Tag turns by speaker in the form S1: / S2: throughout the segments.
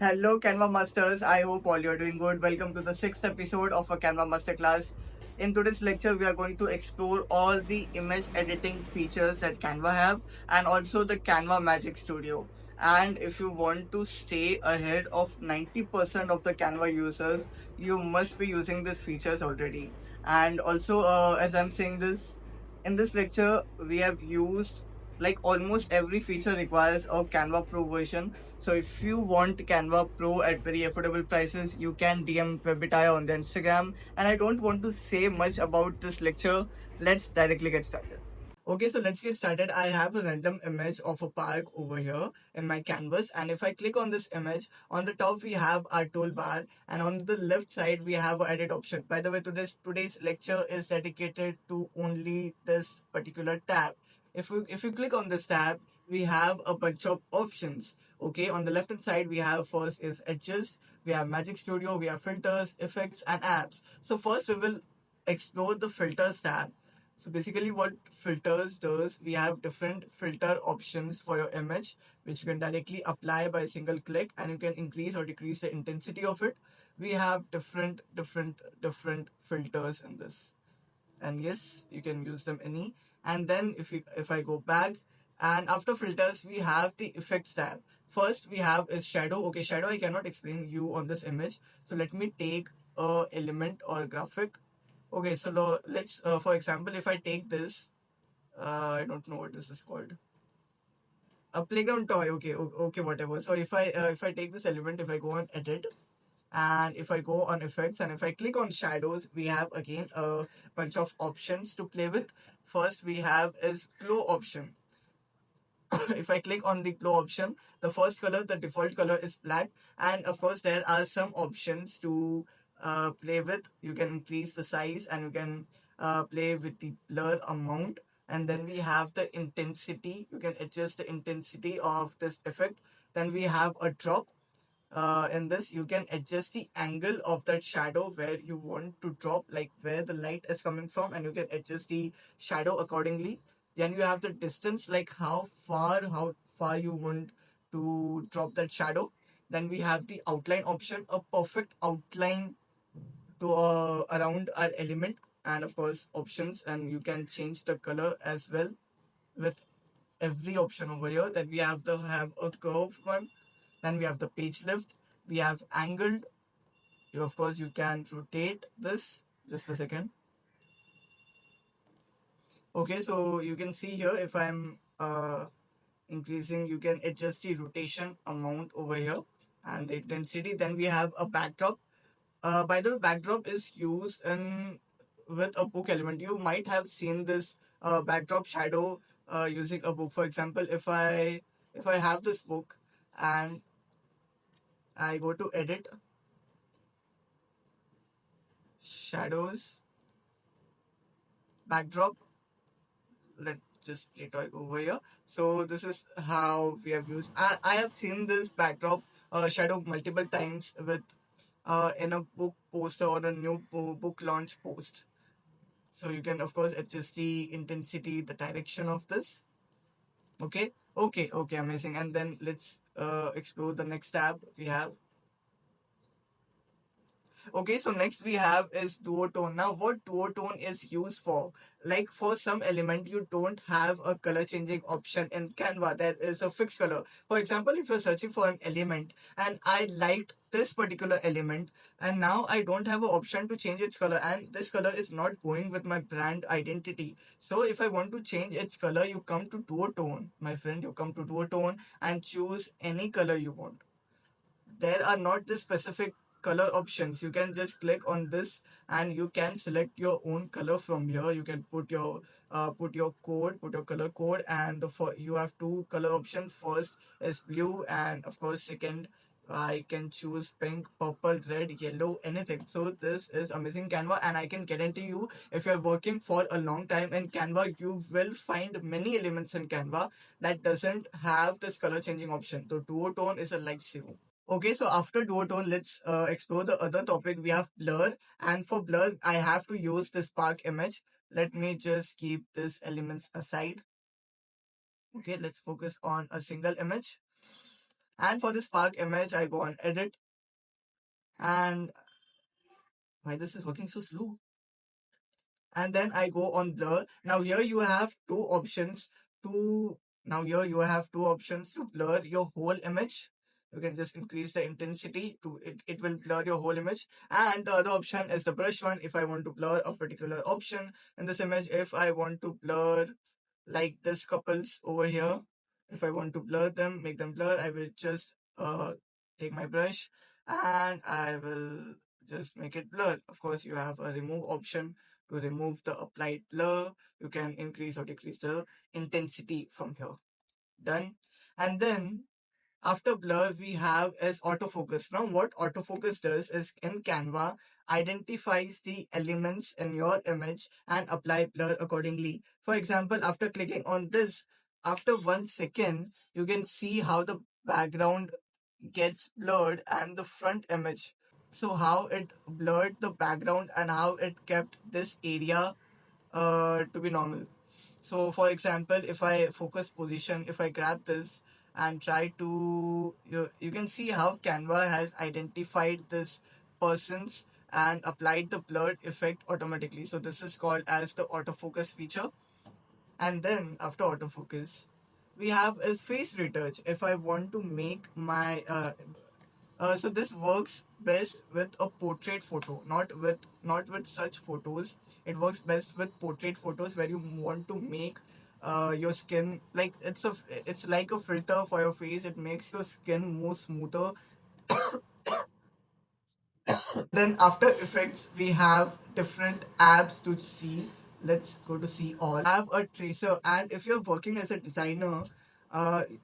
S1: Hello, Canva Masters. I hope all you're doing good. Welcome to the sixth episode of a Canva Masterclass. In today's lecture, we are going to explore all the image editing features that Canva have and also the Canva Magic Studio. And if you want to stay ahead of 90% of the Canva users, you must be using these features already. And also, as I'm saying this, in this lecture, we have used like almost every feature requires a Canva Pro version. So if you want Canva Pro at very affordable prices, you can DM Webitaya on the Instagram. And I don't want to say much about this lecture. Let's directly get started. Okay, so let's get started. I have a random image of a park over here in my canvas, and if I click on this image, on the top we have our toolbar, and on the left side we have an edit option. By the way, today's lecture is dedicated to only this particular tab. If you click on this tab, we have a bunch of options. Okay, on the left hand side we have first is adjust, we have Magic Studio, we have filters, effects, and apps. So first we will explore the filters tab. So basically what filters does, we have different filter options for your image, which you can directly apply by a single click, and you can increase or decrease the intensity of it. We have different filters in this. And yes, you can use them any. And then if I go back, and after filters, we have the effects tab. First we have is shadow. Okay, shadow I cannot explain you on this image. So let me take a element or a graphic. Okay, so let's for example, if I take this, I don't know what this is called. A playground toy. Okay, okay, whatever. So if I take this element, if I go on edit, and if I go on effects, and if I click on shadows, we have again a bunch of options to play with. First we have is glow option. If I click on the glow option, the first color, the default color is black, and of course there are some options to play with. You can increase the size, and you can play with the blur amount, and then we have the intensity. You can adjust the intensity of this effect. Then we have a drop. In this you can adjust the angle of that shadow where you want to drop, like where the light is coming from, and you can adjust the shadow accordingly. Then you have the distance, like how far you want to drop that shadow. Then we have the outline option, a perfect outline to around our element, and of course options, and you can change the color as well with every option over here. Then we have a curved one. Then we have the page lift. We have angled. Of course you can rotate this. Just a second. Okay, so you can see here, if I'm increasing, you can adjust the rotation amount over here and the intensity. Then we have a backdrop. By the way, backdrop is used in with a book element. You might have seen this backdrop shadow using a book. For example, if I have this book and I go to edit, shadows, backdrop, let's just retouch over here. So this is how we have used. I have seen this backdrop shadow multiple times with in a book poster or a new book launch post. So you can of course adjust the intensity, the direction of this. Okay, amazing. And then let's explore the next tab we have. Okay, so next we have is duotone. Now, what duotone is used for? Like for some element, you don't have a color changing option in Canva. There is a fixed color. For example, if you're searching for an element and I liked this particular element, and now I don't have an option to change its color, and this color is not going with my brand identity. So if I want to change its color, you come to duotone, my friend. You come to duotone and choose any color you want. There are not the specific color options. You can just click on this and you can select your own color from here. You can put your code, put your color code, and you have two color options. First is blue, and of course second I can choose pink, purple, red, yellow, anything. So this is amazing Canva, and I can guarantee you, if you're working for a long time in Canva, you will find many elements in Canva that doesn't have this color changing option. So duotone is a lifesaver. Okay, so after duotone, let's explore the other topic. We have blur, and for blur, I have to use the spark image. Let me just keep these elements aside. Okay, let's focus on a single image. And for the spark image, I go on edit, and why this is working so slow? And then I go on blur. Now here you have two options to blur your whole image. You can just increase the intensity to it will blur your whole image. And the other option is the brush one. If I want to blur a particular option in this image, if I want to blur like this couples over here, if I want to blur them, make them blur, I will just take my brush and I will just make it blur. Of course, you have a remove option to remove the applied blur. You can increase or decrease the intensity from here. Done. And then after blur, we have is autofocus. Now, what autofocus does is in Canva, identifies the elements in your image and apply blur accordingly. For example, after clicking on this, after 1 second, you can see how the background gets blurred and the front image. So how it blurred the background and how it kept this area to be normal. So for example, if I focus position, if I grab this and try to, you can see how Canva has identified this person's and applied the blurred effect automatically. So this is called as the autofocus feature. And then after autofocus, we have is face retouch. If I want to make my so this works best with a portrait photo, not with such photos. It works best with portrait photos where you want to make your skin like it's like a filter for your face. It makes your skin more smoother. Then after effects, we have different apps to see. Let's go to see all. Have a tracer, and if you're working as a designer,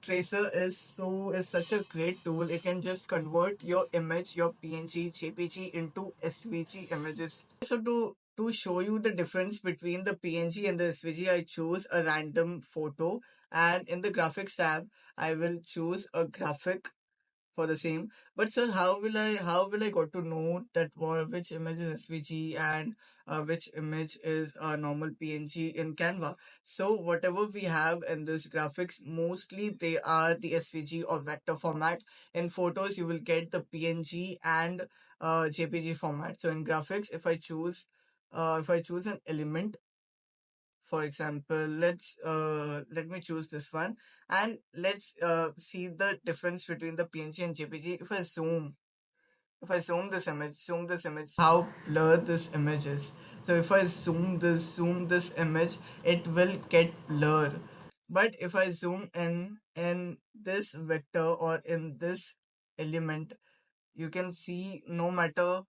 S1: tracer is such a great tool. It can just convert your image, your PNG, JPG into SVG images. So to show you the difference between the PNG and the SVG, I choose a random photo, and in the graphics tab, I will choose a graphic for the same. But sir, how will I got to know that which image is SVG and which image is a normal PNG in Canva? So whatever we have in this graphics, mostly they are the SVG or vector format. In photos, you will get the PNG and JPG format. So in graphics, if I choose an element, for example, let me choose this one, and let's see the difference between the PNG and JPG. If I zoom this image, how blurred this image is. So if I zoom this image, it will get blurred. But if I zoom in this vector or in this element, you can see no matter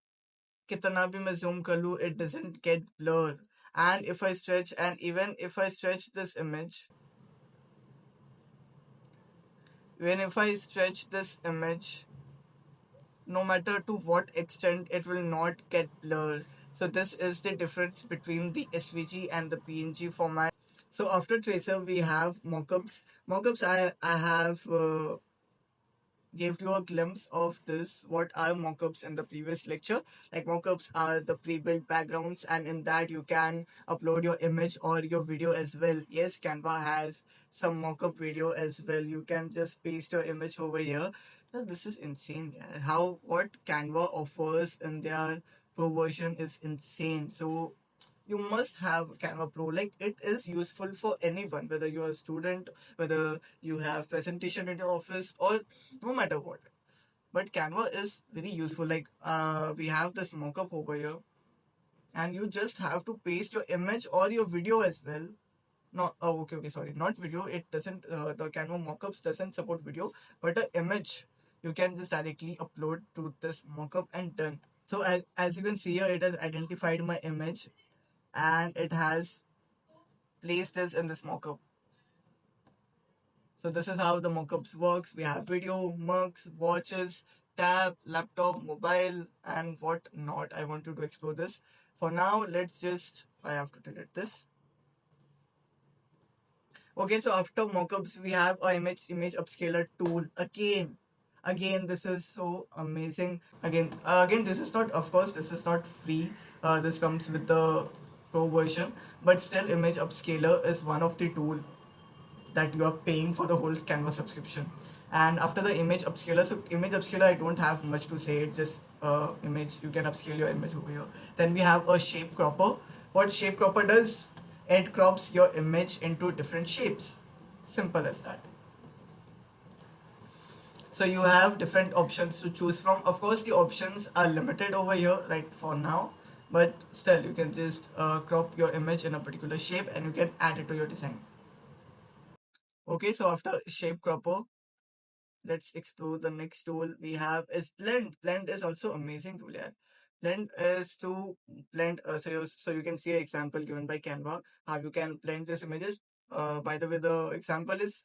S1: कितना भी मैं zoom कर लूँ, it doesn't get blurred. And even if I stretch this image, no matter to what extent, it will not get blurred. So this is the difference between the SVG and the PNG format. So after tracer, we have mockups. Mockups, I have gave you a glimpse of this what are mockups in the previous lecture. Like mockups are the pre-built backgrounds, and in that you can upload your image or your video as well. Yes, Canva has some mockup video as well. You can just paste your image over here. Now, this is insane. Yeah. How what Canva offers in their pro version is insane. So you must have Canva Pro. Like it is useful for anyone, whether you're a student, whether you have presentation in your office, or no matter what. But Canva is very useful. Like we have this mockup over here, and you just have to paste your image or your video as well. Not okay, sorry, not video. It doesn't. The Canva mockups doesn't support video, but an image you can just directly upload to this mockup and done. So as you can see here, it has identified my image and it has placed this in this mockup. So this is how the mockups works. We have video, mugs, watches, tab, laptop, mobile, and what not. I want you to explore this. For now, I have to delete this. Okay, so after mockups, we have a image upscaler tool again. This is so amazing. Again, this is not, of course, this is not free. This comes with the pro version, but still image upscaler is one of the tool that you are paying for the whole Canva subscription. And after the image upscaler, so image upscaler, I don't have much to say, it's just image, you can upscale your image over here. Then we have a shape cropper. What shape cropper does, it crops your image into different shapes, simple as that. So you have different options to choose from. Of course the options are limited over here right for now, but still you can just crop your image in a particular shape and you can add it to your design. Okay, so after shape cropper, let's explore the next tool we have is blend. Blend is also amazing tool. Yeah, blend is to blend, so you can see an example given by Canva how you can blend these images. By the way, the example is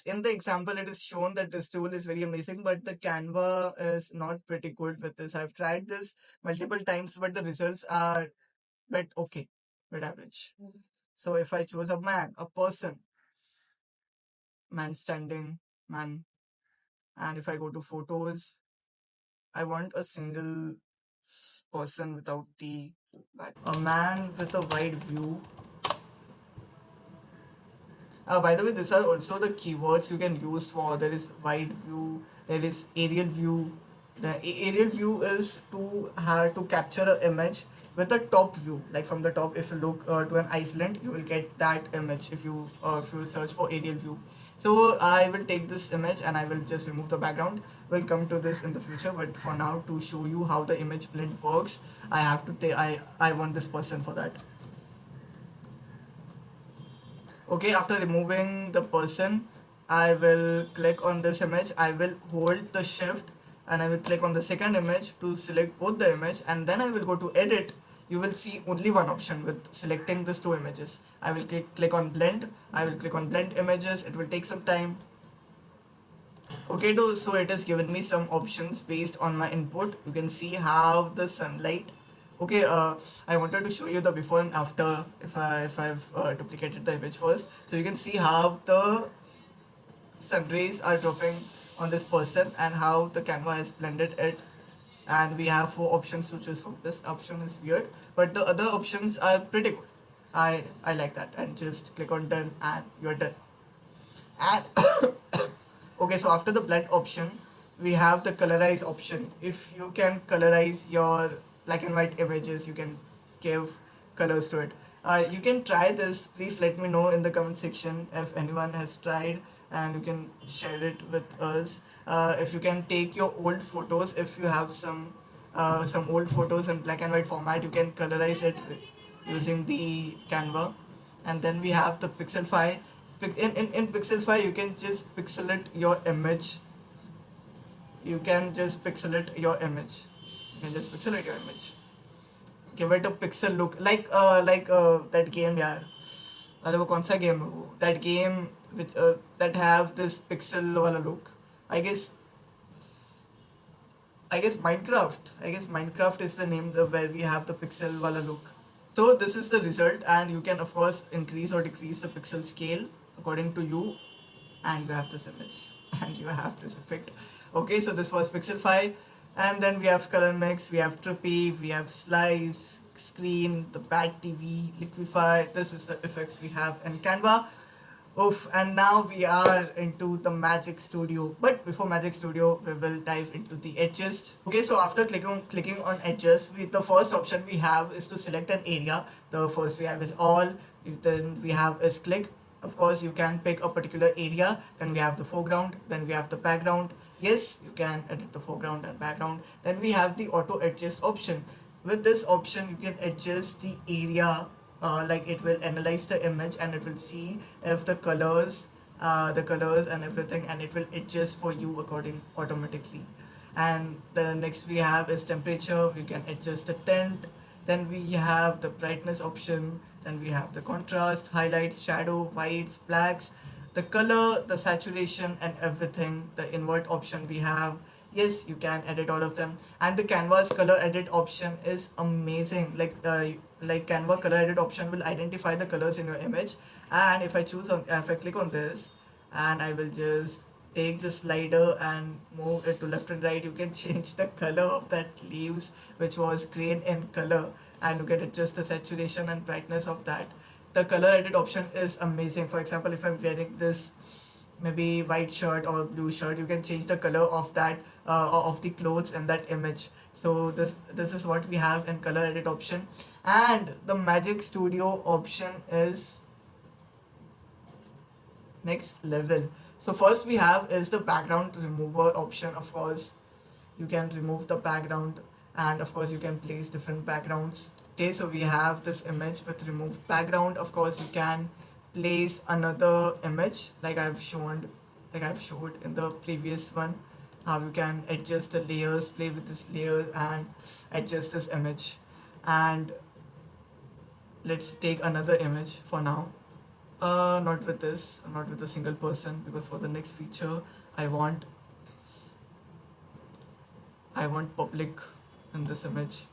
S1: in the example it is shown that this tool is very amazing, but the Canva is not pretty good with this. I've tried this multiple times, but the results are bit okay, bit average. So if I choose a man, a person, man standing, man, and if I go to photos, I want a single person without the back. A man with a wide view. By the way, these are also the keywords you can use for. There is wide view, there is aerial view. The aerial view is to have to capture an image with a top view, like from the top. If you look to an Iceland, you will get that image if you search for aerial view. So I will take this image and I will just remove the background. We'll come to this in the future, but for now, to show you how the image blend works, I have to take I want this person for that. Okay, after removing the person, I will click on this image. I will hold the shift and I will click on the second image to select both the image, and then I will go to edit. You will see only one option with selecting these two images. I will click on blend. I will click on blend images. It will take some time. Okay, so it has given me some options based on my input. You can see how the sunlight. Okay, I wanted to show you the before and after if I've duplicated the image first. So you can see how the sun rays are dropping on this person and how the Canva has blended it. And we have four options to choose from. This option is weird, but the other options are pretty good. I like that. And just click on done and you're done. And okay, so after the blend option, we have the colorize option. If you can colorize your black and white images, you can give colors to it. You can try this. Please let me know in the comment section if anyone has tried, and you can share it with us. If you can take your old photos, if you have some old photos in black and white format, you can colorize it using the Canva. And then we have the Pixelfy. In Pixelfy, you can just pixelate your image. You can just pixelate your image. You can just pixelate your image. Give it a pixel look, like that game, yeah. अरे वो कौन सा game है वो? That game which that have this pixel वाला look. I guess I guess Minecraft. I guess Minecraft is the name where we have the pixel wala look. So this is the result, and you can of course increase or decrease the pixel scale according to you, and you have this image and you have this effect. Okay, so this was Pixelfy, and then we have color mix, we have trippy, we have slice, screen, the bad TV, liquify. This is the effects we have in Canva. Oof, and now we are into the Magic Studio. But before Magic Studio, we will dive into the edges. Okay, so after clicking on edges, the first option we have is to select an area. The first we have is all. Then we have is click. Of course, you can pick a particular area. Then we have the foreground. Then we have the background. Yes, you can edit the foreground and background. Then we have the auto adjust option. With this option, you can adjust the area, like it will analyze the image and it will see if the colors and everything, and it will adjust for you according automatically. And the next we have is temperature. We can adjust the tint. Then we have the brightness option. Then we have the contrast, highlights, shadow, whites, blacks, the color, the saturation, and everything. The invert option we have. Yes, you can edit all of them. And the Canva's color edit option is amazing. Like Canva color edit option will identify the colors in your image. And if I click on this, and I will just take the slider and move it to left and right, you can change the color of that leaves which was green in color, and you can adjust the saturation and brightness of that. The color edit option is amazing. For example, if I'm wearing this maybe white shirt or blue shirt, you can change the color of that of the clothes in that image. So this is what we have in color edit option. And the Magic Studio option is next level. So first we have is the background remover option. Of course you can remove the background, and of course you can place different backgrounds. Okay, so we have this image with removed background. Of course you can place another image like I've showed in the previous one, how you can adjust the layers, play with this layers and adjust this image. And let's take another image for now. Not with this, not with a single person, because for the next feature I want public in this image.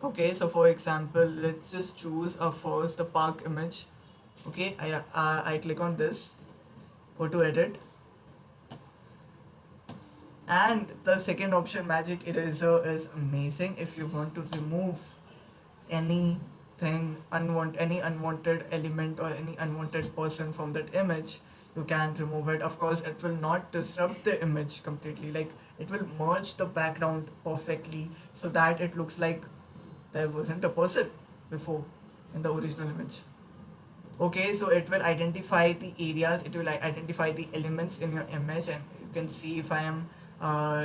S1: Okay, so for example, let's just choose first the park image. Okay, I click on this, go to edit, and the second option, Magic Eraser, is amazing. If you want to remove anything any unwanted element or any unwanted person from that image, you can remove it. Of course it will not disrupt the image completely, like it will merge the background perfectly so that it looks like there wasn't a person before in the original image. Okay, so it will identify the areas, it will identify the elements in your image, and you can see if I am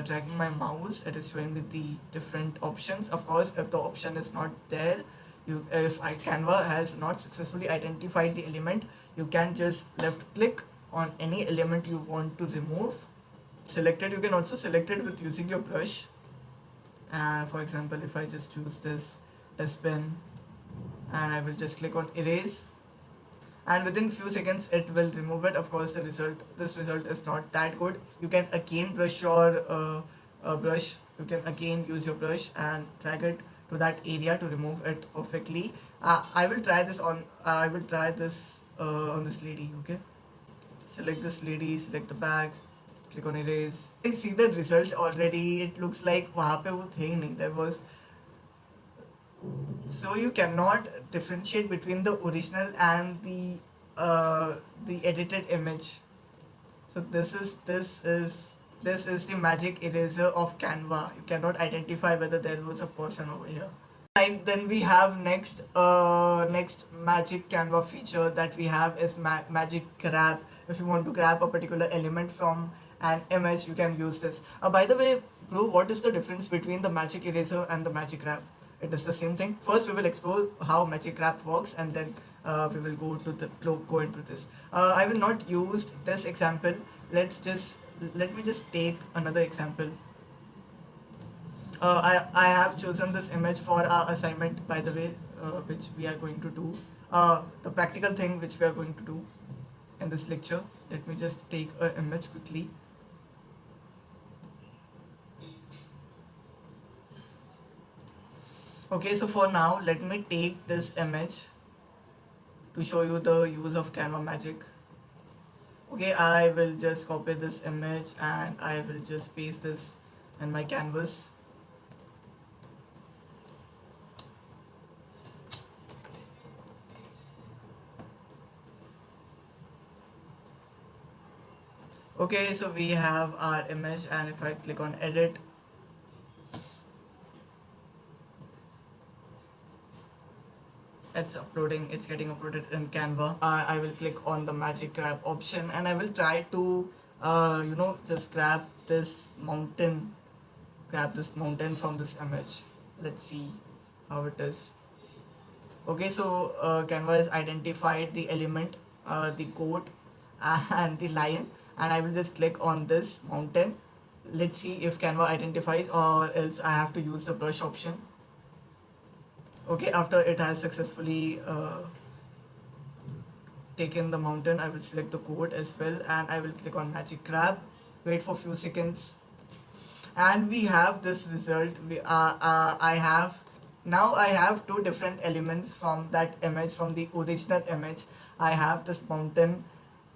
S1: dragging my mouse, it is showing me the different options. Of course if the option is not there, if Canva has not successfully identified the element, you can just left click on any element you want to remove, select it. You can also select it with using your brush. For example, if I just choose this dustbin and I will just click on erase, and within few seconds it will remove it. Of course this result is not that good. You can again brush your you can again use your brush and drag it to that area to remove it perfectly. I will try this on this lady. Okay, select this lady, select the bag, click on erase. You can see the result already. It looks like वहाँ पे वो थे ही नहीं, there was. So you cannot differentiate between the original and the edited image. So this is the Magic Eraser of Canva. You cannot identify whether there was a person over here. And then we have next Magic Canva feature that we have is Magic Grab. If you want to grab a particular element from an image, you can use this. By the way, bro, what is the difference between the Magic Eraser and the Magic Grab? It is the same thing. First we will explore how Magic Grab works, and then we will go into this. I will not use this example. Let me just take another example. I have chosen this image for our assignment, by the way, which we are going to do. The practical thing which we are going to do in this lecture. Let me just take an image quickly. Okay, so for now, let me take this image to show you the use of Canva Magic. Okay, I will just copy this image and I will just paste this in my canvas. Okay, so we have our image, and if I click on edit, it's getting uploaded in Canva. I will click on the Magic Grab option and I will try to just grab this mountain from this image. Let's see how it is. Okay, so Canva has identified the element, the goat and the lion, and I will just click on this mountain. Let's see if Canva identifies, or else I have to use the brush option. Okay, after it has successfully taken the mountain, I will select the goat as well, and I will click on Magic Grab, wait for a few seconds, and we have this result. I have two different elements from that image, from the original image. I have this mountain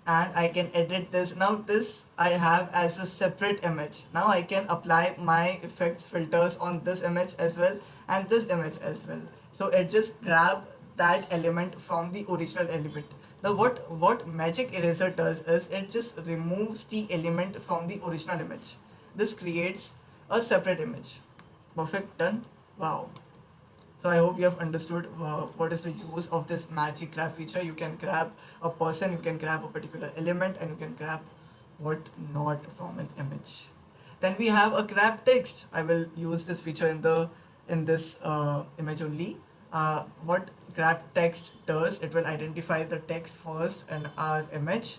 S1: and I can edit this. Now this I have as a separate image. Now I can apply my effects filters on this image as well and this image as well. So it just grab that element from the original element. Now what magic eraser does is it just removes the element from the original image. This creates a separate image. Perfect, done. Wow. So I hope you have understood what is the use of this magic grab feature. You can grab a person, you can grab a particular element, and you can grab what not from an image. Then we have a grab text. I will use this feature in this image only. What grab text does, it will identify the text first in our image,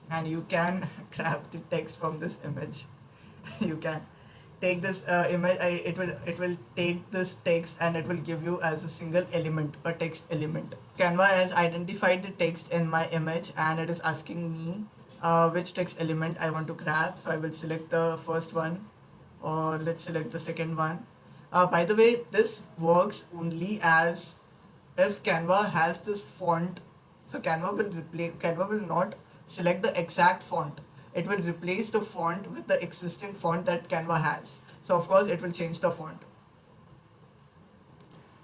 S1: and you can grab the text from this image. You can take this image. It will take this text and it will give you as a single element, a text element. Canva has identified the text in my image and it is asking me which text element I want to grab. So I will select the first one, or let's select the second one. By the way, this works only as if Canva has this font. So Canva will not select the exact font. It will replace the font with the existing font that Canva has. So of course it will change the font.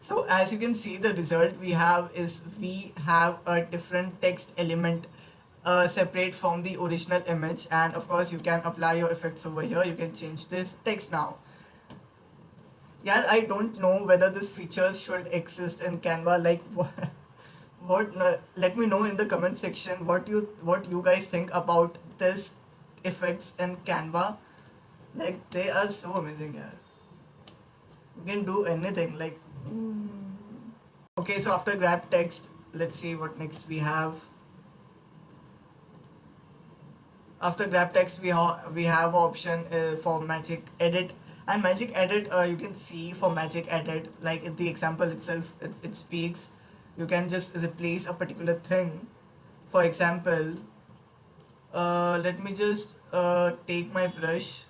S1: So as you can see, the result we have is we have a different text element separate from the original image, and of course you can apply your effects over here. You can change this text now. Yeah, I don't know whether this features should exist in Canva. Like what let me know in the comment section what you guys think about this effects in Canva. Like they are so amazing. Yeah, you can do anything. Like okay, so after grab text, let's see what next we have. After grab text, we have option for magic edit. And magic edit, you can see for magic edit, like in the example itself, it speaks. You can just replace a particular thing. For example, let me just take my brush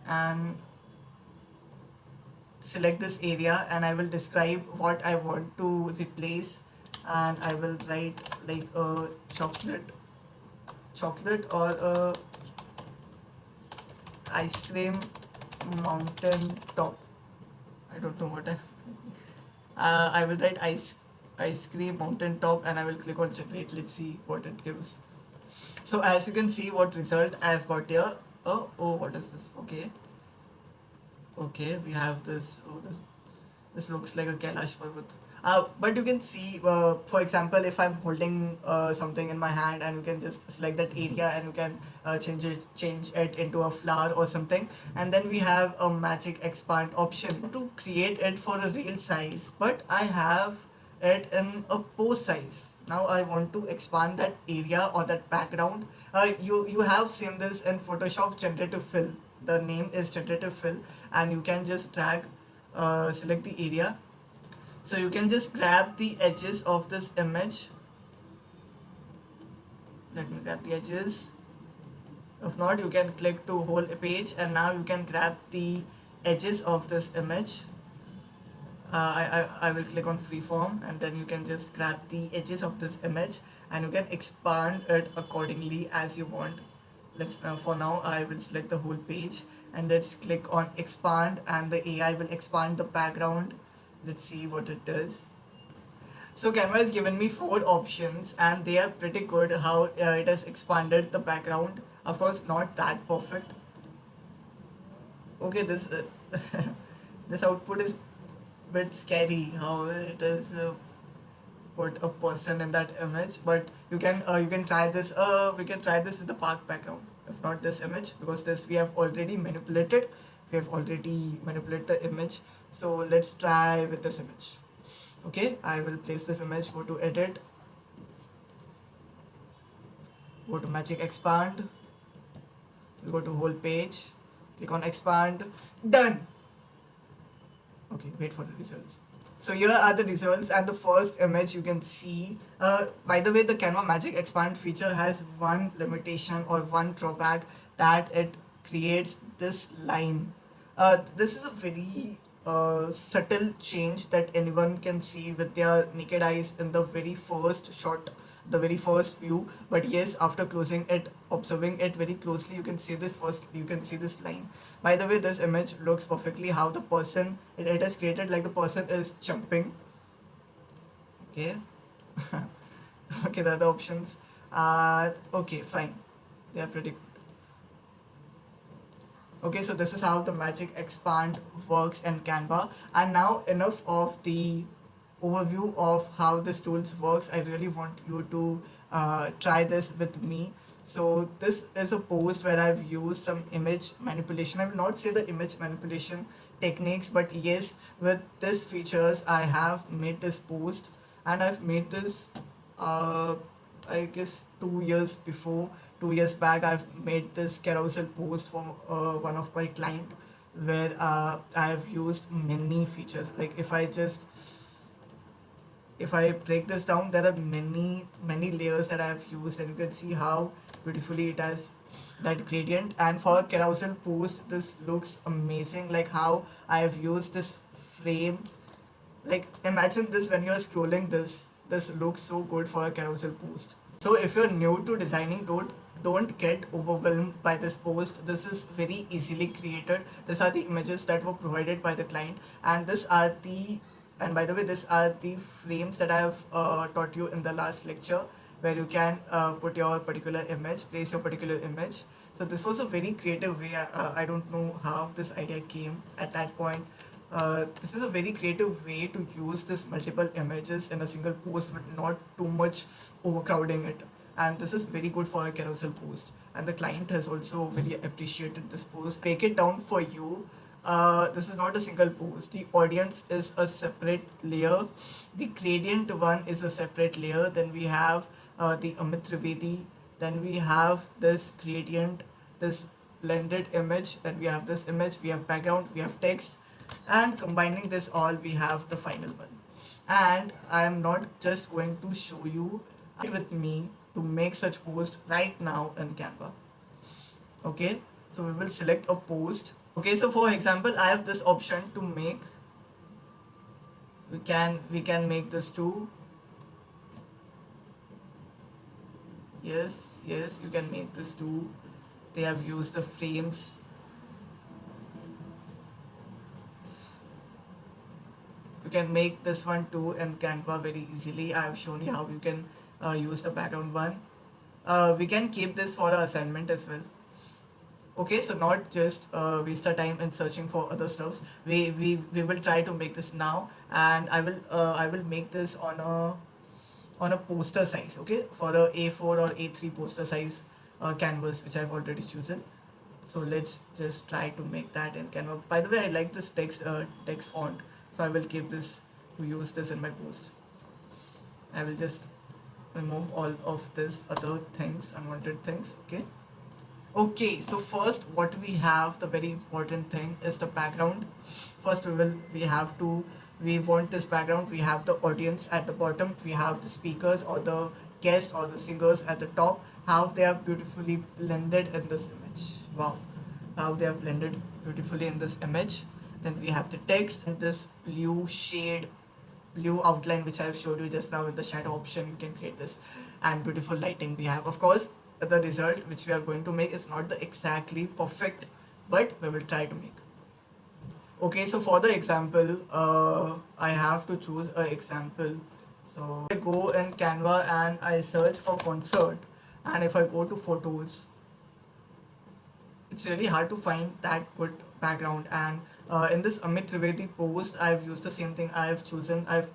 S1: and select this area, and I will describe what I want to replace, and I will write like a chocolate or a ice cream mountain top. I don't know what I will write ice cream mountain top, and I will click on generate. Let's see what it gives. So as you can see what result I have got here. Oh, what is this? Okay, we have this. This looks like a Kailash Parvat. But you can see, for example, if I'm holding something in my hand, and you can just select that area, and you can change it into a flower or something. And then we have a magic expand option to create it for a real size, but I have it in a pose size. Now I want to expand that area or that background. You have seen this in Photoshop generative fill. The name is generative fill, and you can just drag, select the area. So you can just grab the edges of this image. Let me grab the edges. If not, you can click to whole page, and now you can grab the edges of this image. I will click on freeform, and then you can just grab the edges of this image, and you can expand it accordingly as you want. For now I will select the whole page, and let's click on expand, and the AI will expand the background. Let's see what it does. So Canva has given me 4 options, and they are pretty good how it has expanded the background. Of course not that perfect. Okay, this this output is bit scary how it is put a person in that image, but you can try this. We can try this with the park background, if not this image, because this we have already manipulated. We have already manipulated the image. So let's try with this image. Okay, I will place this image. Go to edit, go to magic expand, go to whole page, click on expand, done. Okay, wait for the results. So here are the results, and the first image you can see. By the way, the Canva Magic Expand feature has one limitation or one drawback, that it creates this line. This is a very subtle change that anyone can see with their naked eyes in the very first shot, the very first view. But yes, after closing it, observing it very closely, you can see this line. By the way, this image looks perfectly how the person, it has created like the person is jumping. Okay. Okay, the other options are okay, fine. They are pretty good. Okay, so this is how the magic expand works in Canva. And now enough of the overview of how this tools works. I really want you to try this with me. So this is a post where I've used some image manipulation. I will not say the image manipulation techniques, but yes, with this features I have made this post, and I've made this uh, I guess 2 years before. 2 years back, I've made this carousel post for one of my client, where I've used many features. Like if I break this down, there are many layers that I've used, and you can see how beautifully it has that gradient. And for a carousel post, this looks amazing. Like how I have used this frame, like imagine this when you're scrolling this looks so good for a carousel post. So if you're new to designing, don't get overwhelmed by this post. This is very easily created. These are the images that were provided by the client, and by the way, these are the frames that I have taught you in the last lecture, where you can put your particular image, place your particular image. So this was a very creative way. I don't know how this idea came at that point. This is a very creative way to use this multiple images in a single post with not too much overcrowding it. And this is very good for a carousel post. And the client has also very appreciated this post. Break it down for you. This is not a single post. The audience is a separate layer. The gradient one is a separate layer. Then we have the Amit Trivedi. Then we have this gradient, this blended image. Then we have this image. We have background. We have text, and combining this all, we have the final one. And I am not just going to show you it with me to make such post right now in Canva. Okay, so we will select a post. Okay, so for example, I have this option to make, we can make this too. Yes, you can make this too. They have used the frames. You can make this one too in Canva very easily. I have shown you how you can use the background one. We can keep this for our assignment as well. Okay, so not just waste our time in searching for other stuffs. We will try to make this now, and I will make this on a poster size. Okay, for a A4 or A3 poster size canvas, which I've already chosen. So let's just try to make that in Canva. By the way, I like this text font, so I will keep this to use this in my post. I will just remove all of this other things, unwanted things. Okay, so first what we have, the very important thing is the background. First we want this background. We have the audience at the bottom, we have the speakers or the guests or the singers at the top, how they are beautifully blended in this image. Wow, how they are blended beautifully in this image. Then we have the text and this blue outline which I have showed you just now with the shadow option. You can create this, and beautiful lighting we have. Of course, the result which we are going to make is not the exactly perfect, but we will try to make. Okay, so for the example, I have to choose an example. So I go in Canva and I search for concert, and if I go to photos, it's really hard to find that good background. And in this Amit Trivedi post, I've used the same thing. I've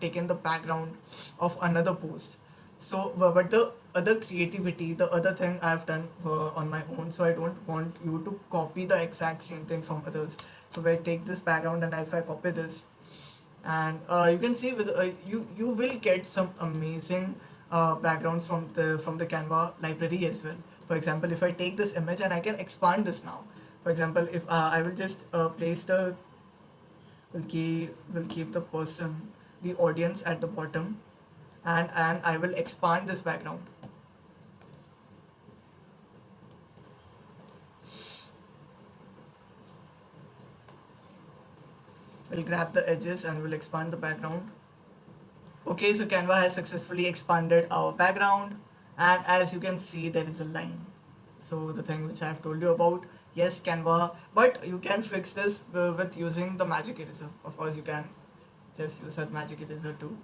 S1: taken the background of another post. So but the other creativity, the other thing I've done on my own, so I don't want you to copy the exact same thing from others. So if I take this background and if I copy this, and you can see with you will get some amazing backgrounds from the Canva library as well. For example, if I take this image and I can expand this now. For example, if I will just place the will keep the person, the audience at the bottom, and I will expand this background. We'll grab the edges and we'll expand the background. Okay, so Canva has successfully expanded our background, and as you can see, there is a line. So the thing which I have told you about, yes, Canva, but you can fix this with using the magic eraser. Of course, you can just use that magic eraser too.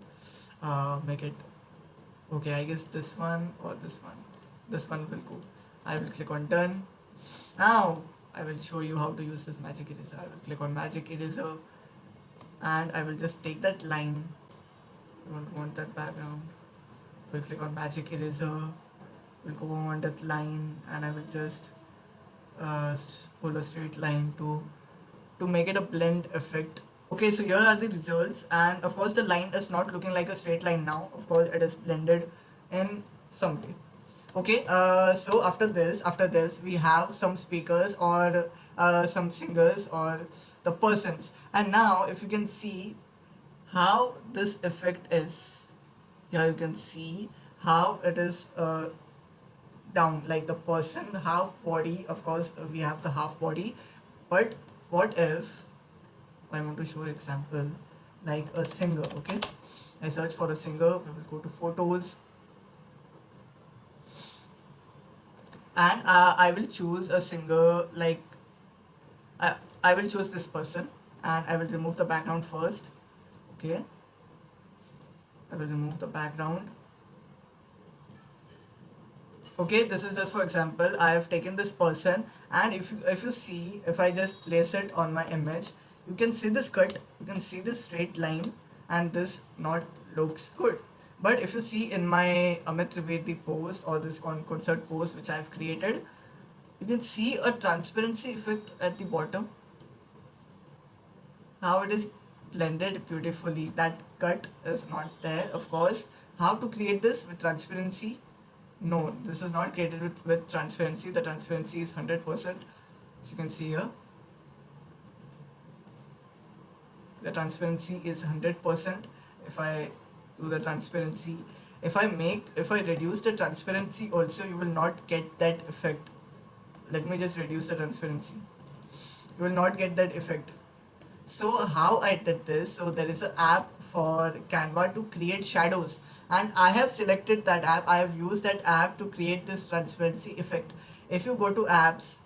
S1: make it okay. I guess this one or this one will go. I will click on done. Now I will show you how to use this magic eraser. I will click on magic eraser and I will just take that line. I don't want that background. I will click on magic eraser. We'll go on that line and I will just pull a straight line to make it a blend effect. Okay, so here are the results, and of course the line is not looking like a straight line now. Of course it is blended in some way. Okay, so after this we have some speakers or some singers or the persons, and now if you can see how this effect is, here you can see how it is down, like the person half body. Of course we have the half body, but what if I want to show example like a singer? Okay, I search for a singer. We will go to photos and I will choose a singer like I will choose this person and I will remove the background first. Okay, I will remove the background. Okay, this is just for example. I have taken this person, and if you see, if I just place it on my image, you can see this cut, you can see this straight line, and this not looks good. But if you see in my Amit Trivedi post or this concert post which I have created, you can see a transparency effect at the bottom, how it is blended beautifully. That cut is not there. Of course, how to create this with transparency? No, this is not created with transparency. The transparency is 100%. As you can see here, the transparency is 100%. If I do the transparency, if I reduce the transparency also, you will not get that effect. Let me just reduce the transparency. You will not get that effect. So how I did this, so there is an app for Canva to create shadows, and I have selected that app. I have used that app to create this transparency effect. If you go to apps,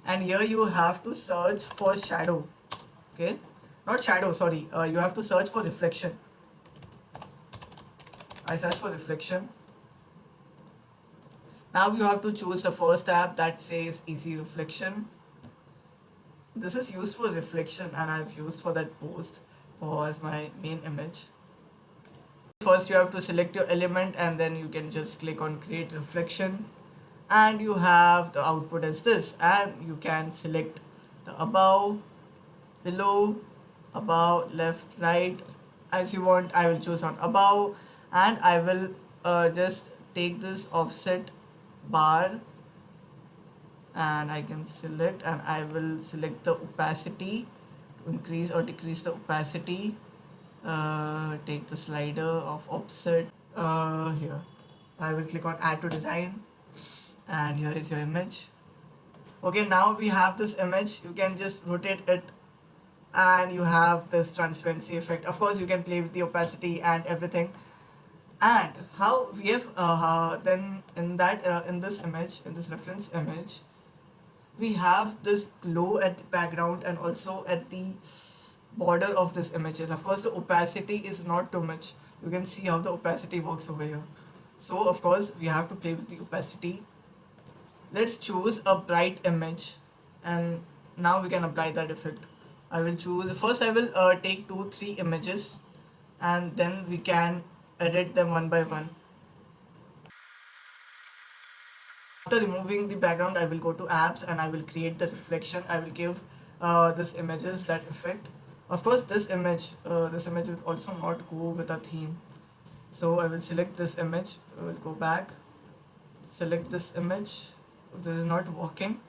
S1: and here you have to search for shadow. Okay, not shadow, sorry, you have to search for reflection. I search for reflection. Now you have to choose the first app that says easy reflection. This is used for reflection and I've used for that post for as my main image. First you have to select your element and then you can just click on create reflection, and you have the output as this, and you can select the above, below, above, left, right as you want. I will choose on above, and I will just take this offset bar and I can select, and I will select the opacity to increase or decrease the opacity. Take the slider of offset. Here I will click on add to design, and here is your image. Okay, now we have this image. You can just rotate it and you have this transparency effect. Of course you can play with the opacity and everything. And how we have then in that in this image, in this reference image, we have this glow at the background and also at the border of this images. Of course the opacity is not too much. You can see how the opacity works over here. So of course we have to play with the opacity. Let's choose a bright image, and now we can apply that effect. I will choose, first I will take 2-3 images, and then we can edit them one by one. After removing the background, I will go to apps and I will create the reflection. I will give this images that effect. Of course this image will also not go with a theme. So I will select this image. I will go back, select this image. If this is not working,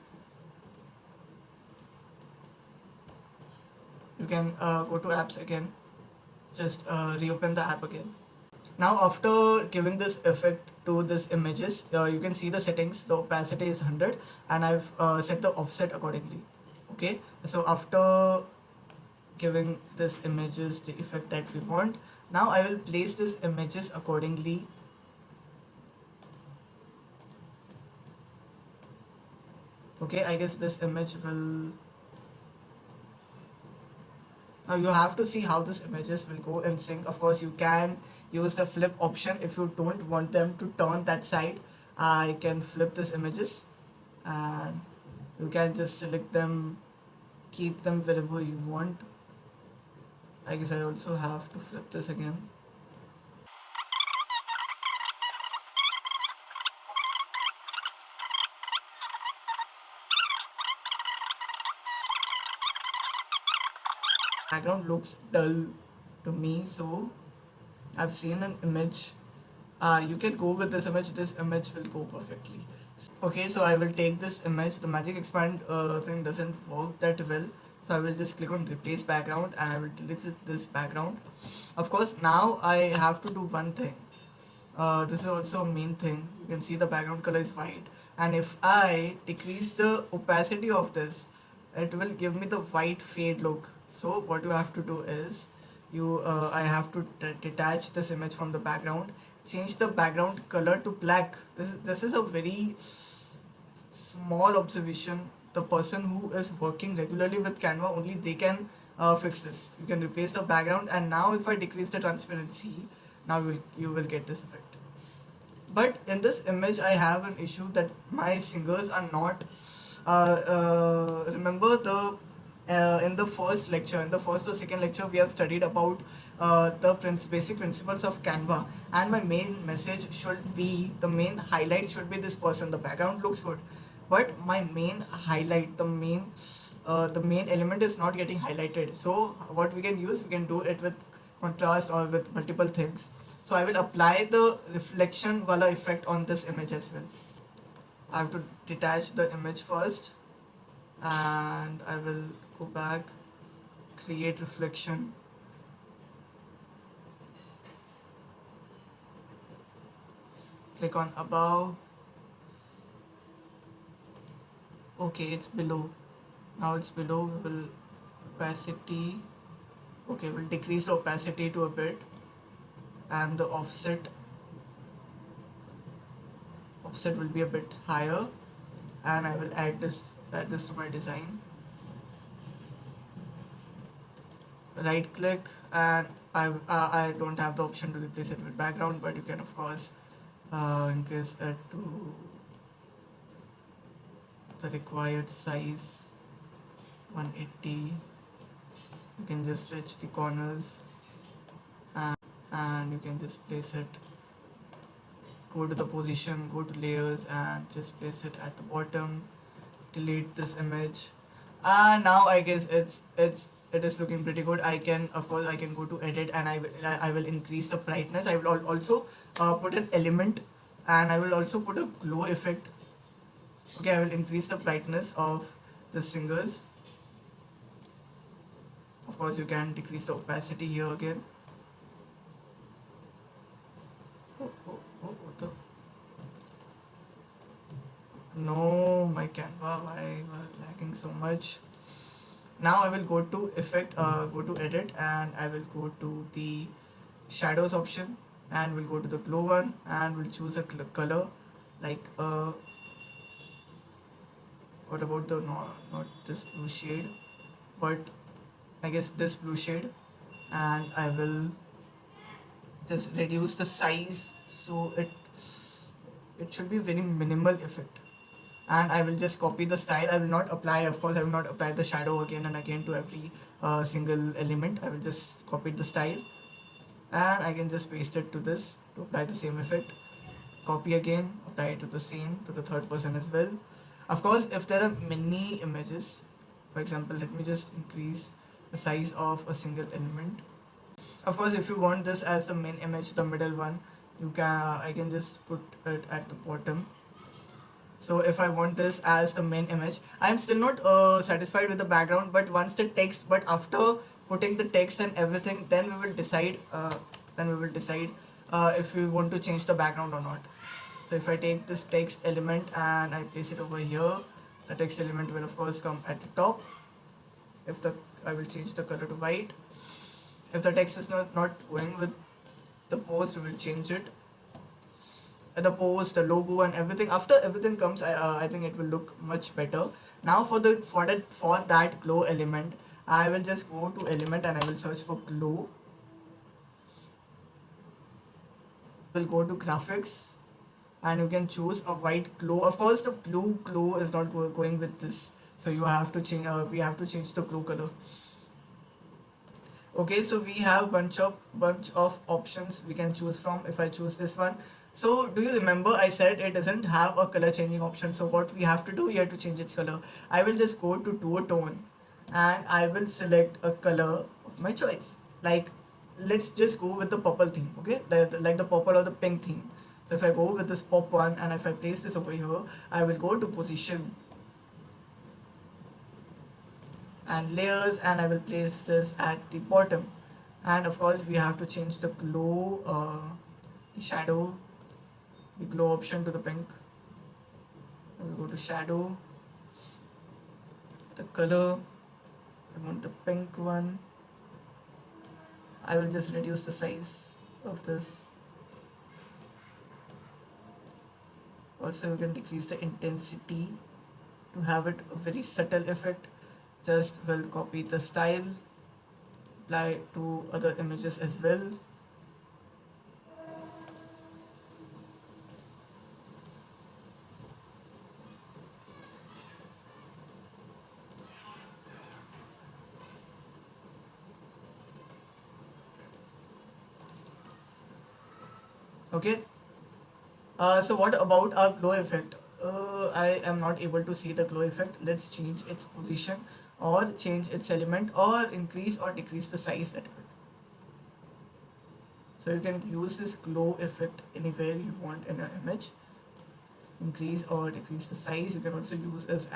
S1: you can go to apps again, just reopen the app again. Now after giving this effect to this images, you can see the settings. The opacity is 100 and I've set the offset accordingly. Okay, so after giving this images the effect that we want, now I will place this images accordingly. Okay, I guess this image will, now Now you have to see how these images will go in sync. Of course, you can use the flip option if you don't want them to turn that side. I can flip these images, and you can just select them, keep them wherever you want. I guess I also have to flip this again. Background looks dull to me, so I've seen an image. You can go with this image will go perfectly. Okay, so I will take this image. The magic expand thing doesn't work that well, so I will just click on replace background and I will delete this background. Of course, now I have to do one thing. This is also a main thing. You can see the background color is white, and if I decrease the opacity of this, it will give me the white fade look. So what you have to do is I have to detach this image from the background, change the background color to black. This is a very small observation. The person who is working regularly with Canva, only they can fix this. You can replace the background, and now if I decrease the transparency, now you will get this effect. But in this image I have an issue that my singers are not remember the in the first lecture, in the first or second lecture, we have studied about the basic principles of Canva, and my main message should be, the main highlight should be this person. The background looks good, but my main highlight, the main element is not getting highlighted. So what we can use, we can do it with contrast or with multiple things. So I will apply the reflection wala effect on this image as well. I have to detach the image first, and I will go back, create reflection, click on above. Okay, it's below. Now it's below. We will opacity. Okay, we'll decrease the opacity to a bit, and the offset will be a bit higher, and I will add this to my design. Right click, and I don't have the option to replace it with background, but you can of course increase it to the required size, 180. You can just stretch the corners, and you can just place it, go to the position, go to layers, and just place it at the bottom. Delete this image, and now I guess it is looking pretty good. I can go to edit, and I will increase the brightness. I will also put an element, and I will also put a glow effect. Okay, I will increase the brightness of the singers. Of course, you can decrease the opacity here again. No, my Canva, why are lagging so much? Now I will go to effect, go to edit, and I will go to the shadows option, and we'll go to the glow one, and we'll choose a color like what about the not this blue shade, but I guess this blue shade, and I will just reduce the size so it should be very minimal effect. And I will just copy the style. I will not apply, of course I will not apply the shadow again and again to every single element. I will just copy the style, and I can just paste it to this to apply the same effect. Copy again, apply it to the same, to the third person as well. Of course, if there are many images, for example, let me just increase the size of a single element. Of course, if you want this as the main image, the middle one, I can just put it at the bottom. So if I want this as the main image, I am still not satisfied with the background, but after putting the text and everything, then we will decide if we want to change the background or not. So if I take this text element and I place it over here, the text element will of course come at the top. I will change the color to white. If the text is not going with the post, we will change it. The post, the logo, and everything. After everything comes, I think it will look much better. Now for that glow element, I will just go to element and I will search for glow. Will go to graphics and you can choose a white glow. Of course, the blue glow is not going with this, so you have to change. We have to change the glow color. Okay, so we have bunch of options we can choose from. If I choose this one, so do you remember I said it doesn't have a color changing option? So what we have to do here to change its color, I will just go to duotone and I will select a color of my choice. Like, let's just go with the purple theme. Okay, like the purple or the pink theme. So if I go with this pop one and if I place this over here, I will go to position and layers and I will place this at the bottom. And of course we have to change the glow, the shadow, the glow option to the pink. I will go to shadow, the color, I want the pink one. I will just reduce the size of this. Also you can decrease the intensity to have it a very subtle effect. Just will copy the style, apply to other images as well. Okay, so what about our glow effect? I am not able to see the glow effect. Let's change its position or change its element or increase or decrease the size a little bit. So you can use this glow effect anywhere you want in an image. Increase or decrease the size. You can also use this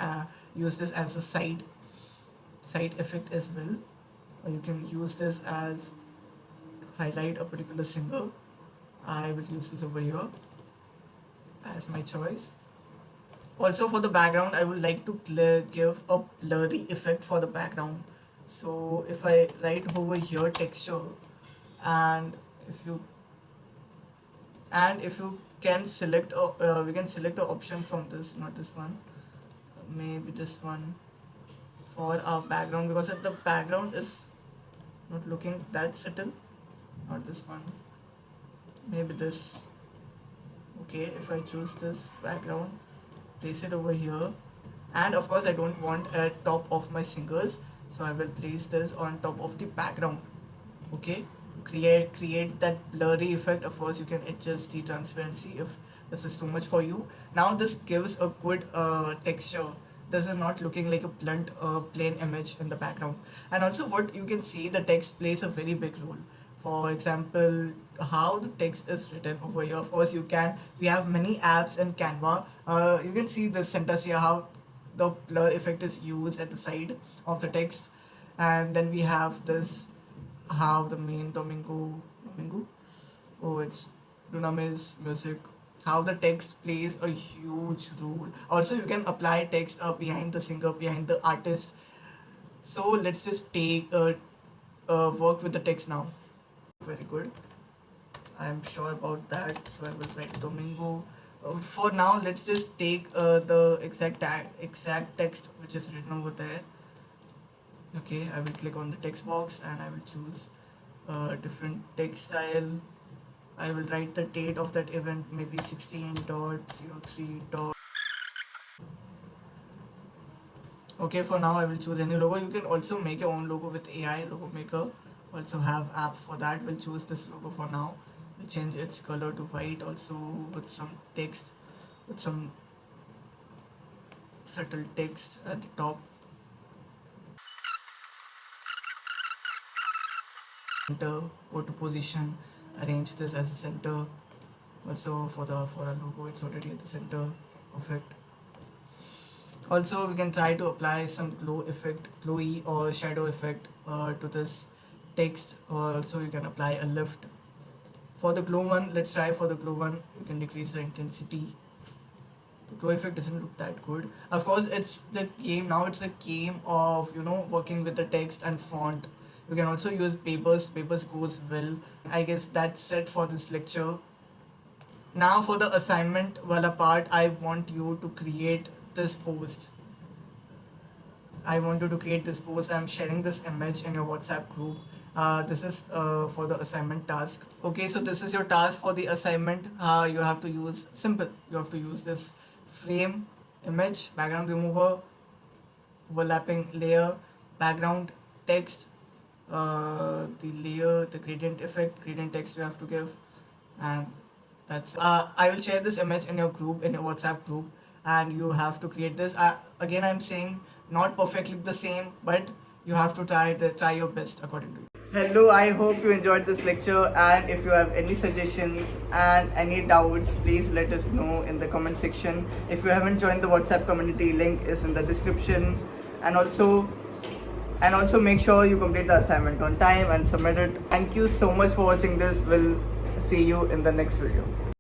S1: as a side effect as well. Or you can use this as to highlight a particular singer. I will use this over here as my choice. Also for the background, I would like to give a blurry effect for the background. So if I write over here texture, and if you can select we can select an option from this, not this one, maybe this one for our background, because if the background is not looking that subtle, not this one, maybe this. Okay, if I choose this background, place it over here, and of course I don't want a top of my singers, so I will place this on top of the background. Okay, create that blurry effect. Of course you can adjust the transparency if this is too much for you. Now this gives a good texture. This is not looking like a blunt plain image in the background. And also what you can see, the text plays a very big role. For example, how the text is written over here. Of course we have many apps in Canva. You can see the sentence here, how the blur effect is used at the side of the text. And then we have this, how the main Domingo, oh, it's Dunamis music, how the text plays a huge role. Also you can apply text behind the singer, behind the artist. So let's just take work with the text now. Very good, I'm sure about that. So I will write Domingo. For now let's just take the exact text which is written over there. Okay, I will click on the text box and I will choose a different text style. I will write the date of that event, maybe 16.03. Okay, for now I will choose any logo. You can also make your own logo with AI logo maker. Also have app for that. We'll choose this logo for now. We'll change its color to white, also with some text, with some subtle text at the top. Center, go to position, arrange this as a center. Also for a logo, it's already at the center of it. Also we can try to apply some glow effect, glowy or shadow effect to this text. Or also you can apply a lift. For the glow one, let's try for the glow one. You can decrease the intensity. The glow effect doesn't look that good. Of course, it's the game now. It's a game of working with the text and font. You can also use papers. Papers goes well. I guess that's it for this lecture. Now for the assignment wala part, I want you to create this post. I want you to create this post. I'm sharing this image in your WhatsApp group. This is for the assignment task. Okay, so this is your task for the assignment. You have to use simple. You have to use this frame, image, background remover, overlapping layer, background text, the layer, the gradient effect, gradient text you have to give, and that's. I will share this image in your group, in your WhatsApp group, and you have to create this. Again, I'm saying not perfectly the same, but you have to try your best according to you. Hello, I hope you enjoyed this lecture, and if you have any suggestions and any doubts, please let us know in the comment section. If you haven't joined the WhatsApp community, link is in the description, and also make sure you complete the assignment on time and submit it. Thank you so much for watching this. We'll see you in the next video.